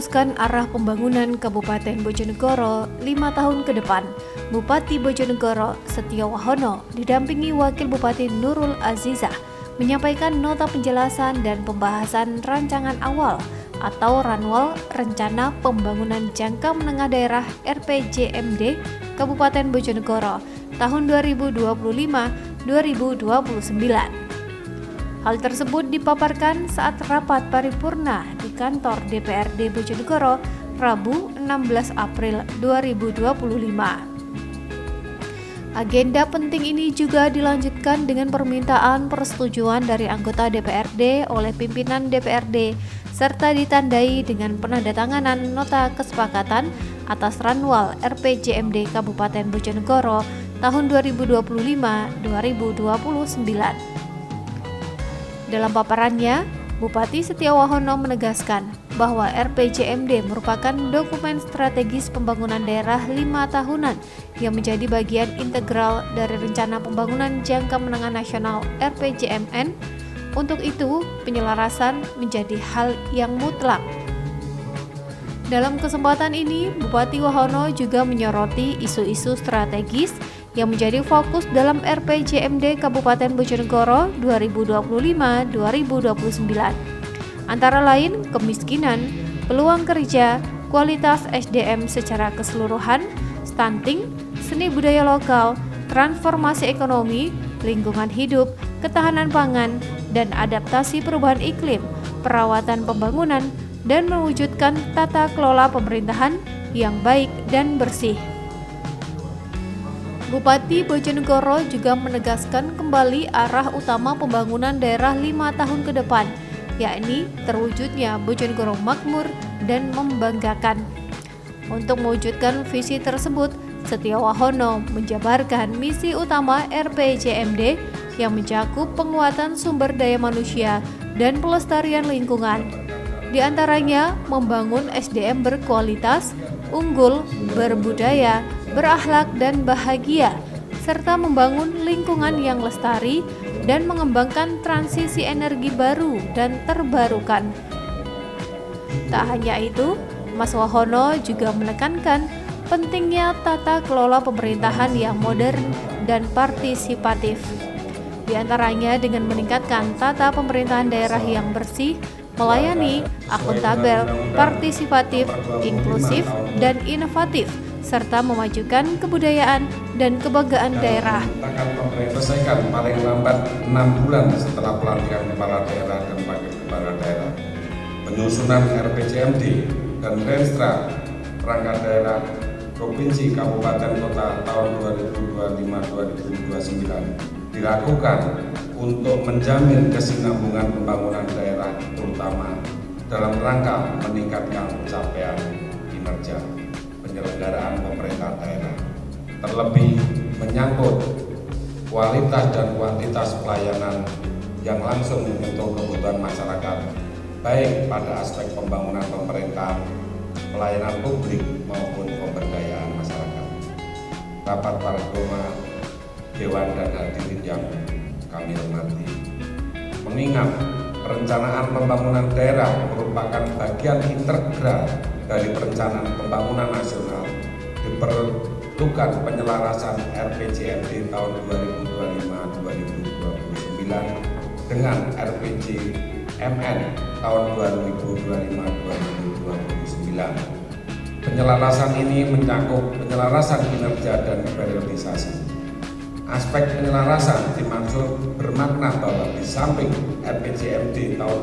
menegaskan arah pembangunan Kabupaten Bojonegoro 5 tahun ke depan. Bupati Bojonegoro Setiowahono didampingi Wakil Bupati Nurul Azizah menyampaikan nota penjelasan dan pembahasan rancangan awal atau Ranwal Rencana Pembangunan Jangka Menengah Daerah RPJMD Kabupaten Bojonegoro tahun 2025-2029. Hal tersebut dipaparkan saat rapat paripurna di kantor DPRD Bojonegoro Rabu 16 April 2025. Agenda penting ini juga dilanjutkan dengan permintaan persetujuan dari anggota DPRD oleh pimpinan DPRD serta ditandai dengan penandatanganan nota kesepakatan atas Ranwal RPJMD Kabupaten Bojonegoro tahun 2025-2029. Dalam paparannya, Bupati Setiowahono menegaskan bahwa RPJMD merupakan dokumen strategis pembangunan daerah 5 tahunan yang menjadi bagian integral dari Rencana Pembangunan Jangka Menengah Nasional RPJMN. Untuk itu, penyelarasan menjadi hal yang mutlak. Dalam kesempatan ini, Bupati Wahono juga menyoroti isu-isu strategis yang menjadi fokus dalam RPJMD Kabupaten Bojonegoro 2025-2029. Antara lain kemiskinan, peluang kerja, kualitas SDM secara keseluruhan, stunting, seni budaya lokal, transformasi ekonomi, lingkungan hidup, ketahanan pangan, dan adaptasi perubahan iklim, perawatan pembangunan, dan mewujudkan tata kelola pemerintahan yang baik dan bersih. Bupati Bojonegoro juga menegaskan kembali arah utama pembangunan daerah 5 tahun ke depan, yakni terwujudnya Bojonegoro makmur dan membanggakan. Untuk mewujudkan visi tersebut, Setiowahono menjabarkan misi utama RPJMD yang mencakup penguatan sumber daya manusia dan pelestarian lingkungan. Di antaranya membangun SDM berkualitas, unggul, berbudaya, berakhlak dan bahagia, serta membangun lingkungan yang lestari dan mengembangkan transisi energi baru dan terbarukan. Tak hanya itu, Mas Wahono juga menekankan pentingnya tata kelola pemerintahan yang modern dan partisipatif. Di antaranya dengan meningkatkan tata pemerintahan daerah yang bersih, melayani, akuntabel, partisipatif, inklusif, dan inovatif, serta memajukan kebudayaan dan kebanggaan daerah. Akan selesaikan paling lambat 6 bulan setelah pelantikan kepala daerah dan wakil kepala daerah. Penyusunan RPJMD dan Renstra perangkat daerah provinsi kabupaten kota tahun 2025-2029 dilakukan untuk menjamin kesinambungan pembangunan daerah, terutama dalam rangka meningkatkan capaian kinerja penyelenggaraan pemerintah daerah, terlebih menyangkut kualitas dan kuantitas pelayanan yang langsung menyentuh kebutuhan masyarakat, baik pada aspek pembangunan pemerintahan, pelayanan publik maupun pemberdayaan masyarakat. Rapat paripurna Dewan dan hadirin yang kami hormati, mengingat perencanaan pembangunan daerah merupakan bagian integral dari perencanaan pembangunan nasional, diperlukan penyelarasan RPJMD tahun 2025-2029 dengan RPJMN tahun 2025-2029. Penyelarasan ini mencakup penyelarasan kinerja dan periodisasi. Aspek penyelarasan dimaksud bermakna bahwa di samping RPJMD tahun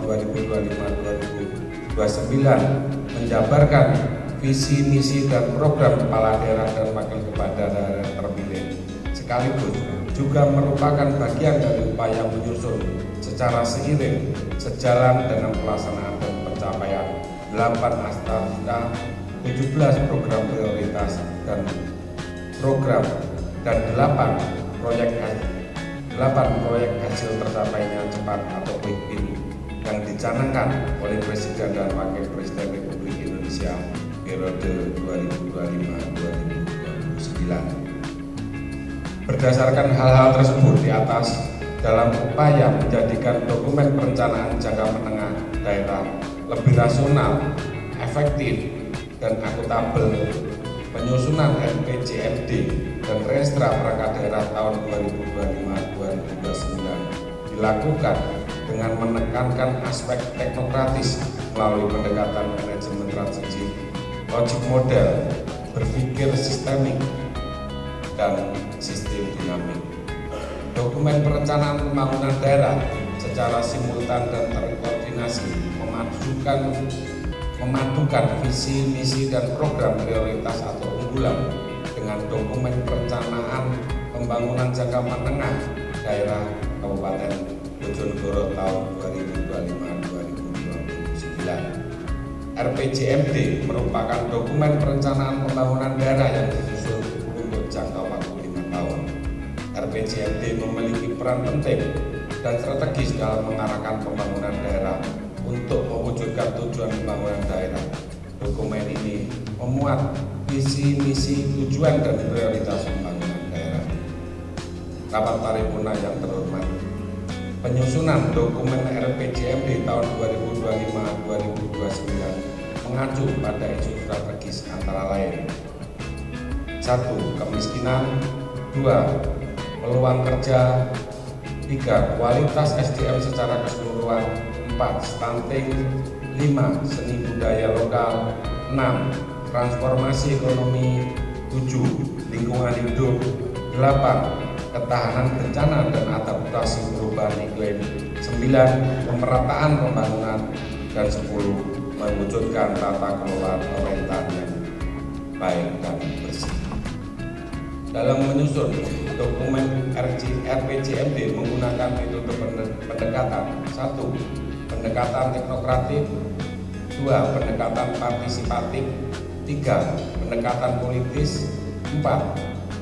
2025-2029 menjabarkan visi, misi, dan program kepala daerah dan wakil kepala daerah terpilih, sekaligus juga merupakan bagian dari upaya menyusun secara seiring sejalan dengan pelaksanaan dan pencapaian 8 Astrategika, 17 program prioritas dan program dan 8 proyek hasil tercapainya cepat atau quick win yang dicanangkan oleh Presiden dan Wakil Presiden Republik Indonesia periode 2025-2029. Berdasarkan hal-hal tersebut di atas, dalam upaya menjadikan dokumen perencanaan jangka menengah daerah lebih rasional, efektif, dan akuntabel, penyusunan RPJMD dan Renstra Perangkat Daerah tahun 2025-2029 dilakukan dengan menekankan aspek teknokratis melalui pendekatan manajemen transisi, logic model, berpikir sistemik, dan sistem dinamik. Dokumen perencanaan pembangunan daerah secara simultan dan terkoordinasi memadukan visi, misi, dan program prioritas atau unggulan dengan dokumen perencanaan pembangunan jangka menengah daerah Kabupaten Bojonegoro tahun 2025-2029. RPJMD merupakan dokumen perencanaan pembangunan daerah yang disusun untuk jangka waktu 5 tahun. RPJMD memiliki peran penting dan strategis dalam mengarahkan pembangunan daerah untuk mewujudkan tujuan pembangunan daerah. Dokumen ini memuat visi, misi, tujuan, dan prioritas pembangunan daerah. Rapat paripurna yang terhormat, penyusunan dokumen RPJMD tahun 2025-2029 mengacu pada isu strategis antara lain: 1. Kemiskinan, 2. Peluang kerja, 3. Kualitas SDM secara keseluruhan, 4. Stunting, 5. Seni budaya lokal, 6. Transformasi ekonomi, 7. Lingkungan hidup, 8. Ketahanan bencana dan adaptasi perubahan iklim, 9. Pemerataan pembangunan, dan 10. Mewujudkan tata kelola pemerintahan yang baik dan bersih. Dalam menyusun dokumen RPJMD menggunakan metode pendekatan: 1. Pendekatan teknokratik, 2. Pendekatan partisipatif, 3. Pendekatan politis, 4.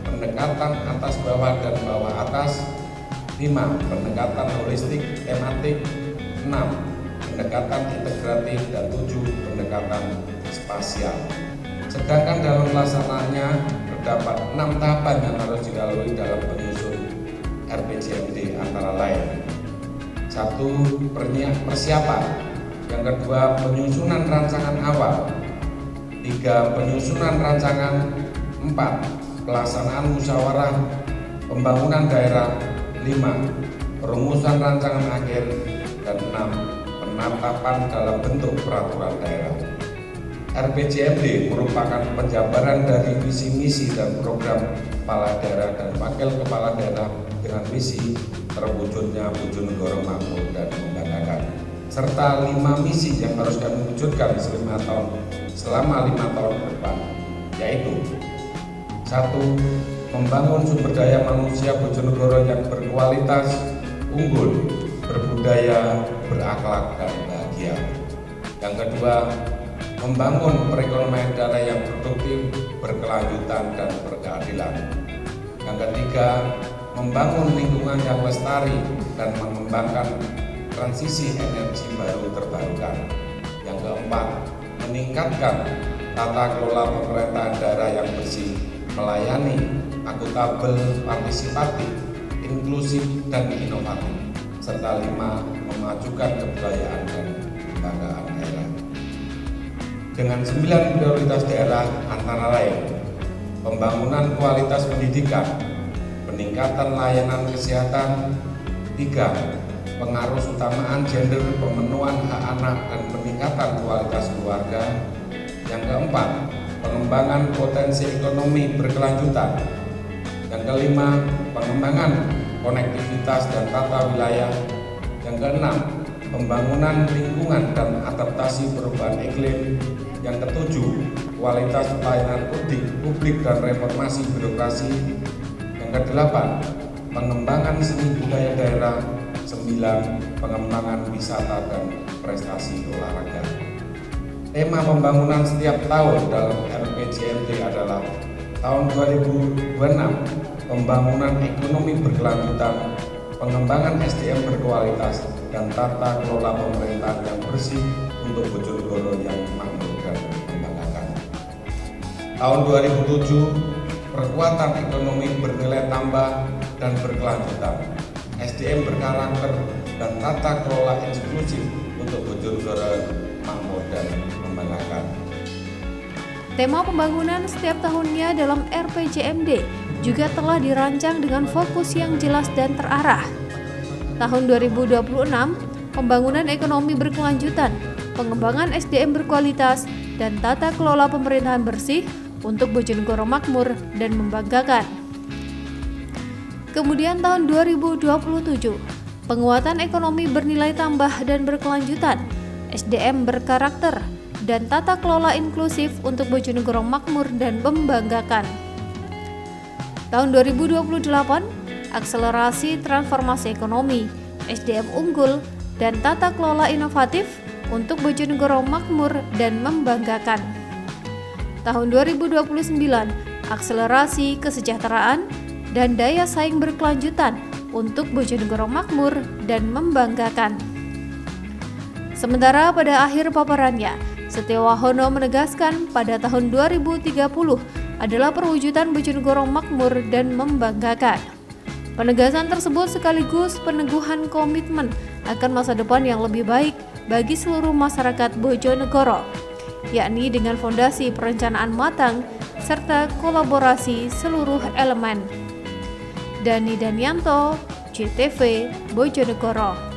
Pendekatan atas bawah dan bawah atas, 5. Pendekatan holistik tematik, 6. Pendekatan integratif, dan 7. Pendekatan spasial. Sedangkan dalam pelaksanaannya terdapat 6 tahapan yang harus dilalui dalam penyusun RPJMD, antara lain: 1. Persiapan, yang kedua penyusunan rancangan awal, 3. Penyusunan rancangan, 4. Pelaksanaan musyawarah pembangunan daerah, 5. Perumusan rancangan akhir, dan 6. Penetapan dalam bentuk peraturan daerah. RPJMD merupakan penjabaran dari visi misi dan program kepala daerah dan wakil kepala daerah dengan misi terwujudnya Bojonegoro makmur dan membanggakan, serta 5 misi yang harus kami wujudkan selama 5 tahun ke depan, yaitu: 1. Membangun sumber daya manusia Bojonegoro yang berkualitas, unggul, berbudaya, berakhlak, dan bahagia. Yang kedua, membangun perekonomian daerah yang produktif, berkelanjutan, dan berkeadilan. Yang ketiga, membangun lingkungan yang lestari dan mengembangkan transisi energi baru terbarukan. Yang keempat, meningkatkan tata kelola pemerintahan daerah yang bersih, melayani, akuntabel, partisipatif, inklusif, dan inovatif. Serta 5. Memajukan kebudayaan dan kebanggaan daerah. Dengan 9 prioritas daerah antara lain: pembangunan kualitas pendidikan, peningkatan layanan kesehatan, 3. Pengaruh utamaan gender, pemenuhan hak anak, dan peningkatan kualitas keluarga. Yang keempat, pengembangan potensi ekonomi berkelanjutan. Yang kelima, pengembangan konektivitas dan tata wilayah. Yang keenam, pembangunan lingkungan dan adaptasi perubahan iklim. Yang ketujuh, kualitas pelayanan publik dan reformasi birokrasi. Yang kedelapan, pengembangan seni budaya daerah. 9. Pengembangan wisata dan prestasi olahraga. Tema pembangunan setiap tahun dalam RPJMD adalah tahun 2026, pembangunan ekonomi berkelanjutan, pengembangan SDM berkualitas, dan tata kelola pemerintahan yang bersih untuk Bojonegoro yang makmur dan membanggakan. Tahun 2007, perkuatan ekonomi bernilai tambah dan berkelanjutan, SDM berkarakter, dan tata kelola inklusif untuk Bojonegoro makmur dan membanggakan. Tema pembangunan setiap tahunnya dalam RPJMD juga telah dirancang dengan fokus yang jelas dan terarah. Tahun 2026, pembangunan ekonomi berkelanjutan, pengembangan SDM berkualitas, dan tata kelola pemerintahan bersih untuk Bojonegoro makmur dan membanggakan. Kemudian tahun 2027, penguatan ekonomi bernilai tambah dan berkelanjutan, SDM berkarakter, dan tata kelola inklusif untuk Bojonegoro makmur dan membanggakan. Tahun 2028, akselerasi transformasi ekonomi, SDM unggul, dan tata kelola inovatif untuk Bojonegoro makmur dan membanggakan. Tahun 2029, akselerasi kesejahteraan dan daya saing berkelanjutan untuk Bojonegoro makmur dan membanggakan. Sementara pada akhir paparannya, Setiowahono menegaskan pada tahun 2030 adalah perwujudan Bojonegoro makmur dan membanggakan. Penegasan tersebut sekaligus peneguhan komitmen akan masa depan yang lebih baik bagi seluruh masyarakat Bojonegoro, yakni dengan fondasi perencanaan matang serta kolaborasi seluruh elemen. Dani Danianto, JTV, Bojonegoro.